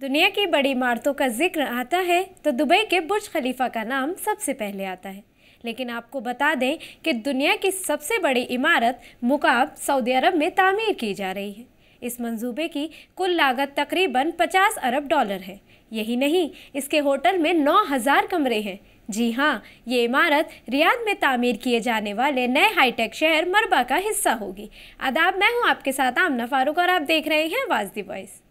दुनिया की बड़ी इमारतों का जिक्र आता है तो दुबई के बुर्ज खलीफा का नाम सबसे पहले आता है। लेकिन आपको बता दें कि दुनिया की सबसे बड़ी इमारत मुकाब सऊदी अरब में तामीर की जा रही है। इस मंसूबे की कुल लागत तकरीबन 50 अरब डॉलर है। यही नहीं, इसके होटल में 9000 कमरे हैं। जी हाँ, ये इमारत रियाद में तामीर किए जाने वाले नए हाईटेक शहर मरबा का हिस्सा होगी। आदाब, मैं हूँ आपके साथ आमना फारूक और आप देख रहे हैं आवाज़ दी वॉइस।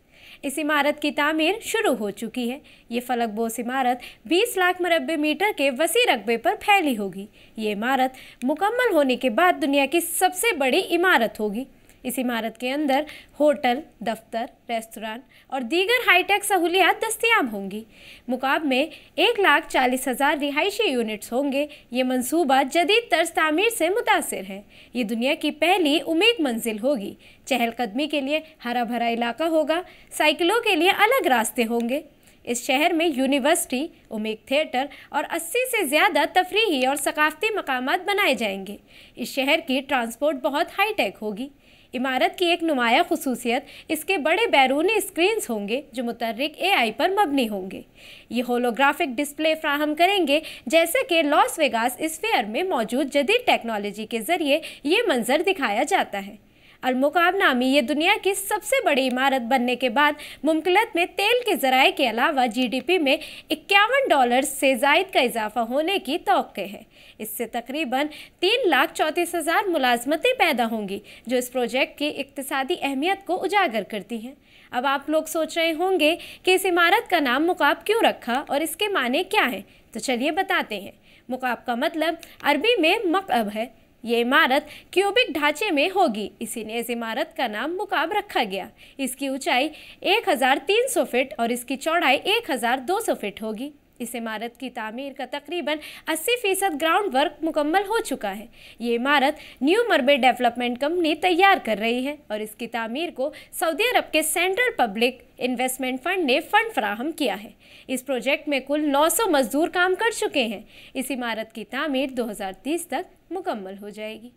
इस इमारत की तामीर शुरू हो चुकी है। ये फलकबोस इमारत 20 लाख मुरब्बे मीटर के वसी रकबे पर फैली होगी। ये इमारत मुकम्मल होने के बाद दुनिया की सबसे बड़ी इमारत होगी। इस इमारत के अंदर होटल, दफ्तर, रेस्तरां और दीगर हाईटेक सहूलियात दस्तियाब होंगी। मुकाब में 1,40,000 रिहायशी यूनिट्स होंगे। ये मंसूबा जदीद तर्ज तामीर से मुतासिर है। ये दुनिया की पहली उम्मीद मंजिल होगी। चहलकदमी के लिए हरा भरा इलाका होगा। साइकिलों के लिए अलग रास्ते होंगे। इस शहर में यूनिवर्सिटी, उमेग थिएटर और 80 से ज़्यादा तफरीही और सकाफती मकामात बनाए जाएंगे। इस शहर की ट्रांसपोर्ट बहुत हाईटेक होगी। इमारत की एक नुमाया खुसूसियत इसके बड़े बैरूनी स्क्रीन्स होंगे जो मुतहर्रिक AI पर मबनी होंगे। ये होलोग्राफिक डिस्प्ले फ्राहम करेंगे, जैसे कि लॉस वेगास स्फीयर में मौजूद जदीद टेक्नोलॉजी के ज़रिए ये मंजर दिखाया जाता है। अल-मुकाब नामी ये दुनिया की सबसे बड़ी इमारत बनने के बाद मुमकिनत में तेल के ज़राए के अलावा GDP में $51 से ज़ायद का इजाफा होने की तौक़्क़े है। इससे तकरीबन 3,34,000 मुलाजमतें पैदा होंगी, जो इस प्रोजेक्ट की इक्तिसादी अहमियत को उजागर करती हैं। अब आप लोग सोच रहे होंगे कि इस इमारत का नाम मुकाब क्यों रखा और इसके माने क्या हैं, तो चलिए बताते हैं। मुकाब का मतलब अरबी में मकअब है। ये इमारत क्यूबिक ढांचे में होगी, इसीलिए इस इमारत का नाम मुकाब रखा गया। इसकी ऊंचाई 1300 फीट और इसकी चौड़ाई 1200 फीट होगी। इस इमारत की तामीर का तकरीबन 80% ग्राउंड वर्क मुकम्मल हो चुका है। ये इमारत न्यू मरबे डेवलपमेंट कंपनी तैयार कर रही है और इसकी तामीर को सऊदी अरब के सेंट्रल पब्लिक इन्वेस्टमेंट फंड ने फंड फराहम किया है। इस प्रोजेक्ट में कुल 900 मजदूर काम कर चुके हैं। इस इमारत की तामीर 2030 तक मुकम्मल हो जाएगी।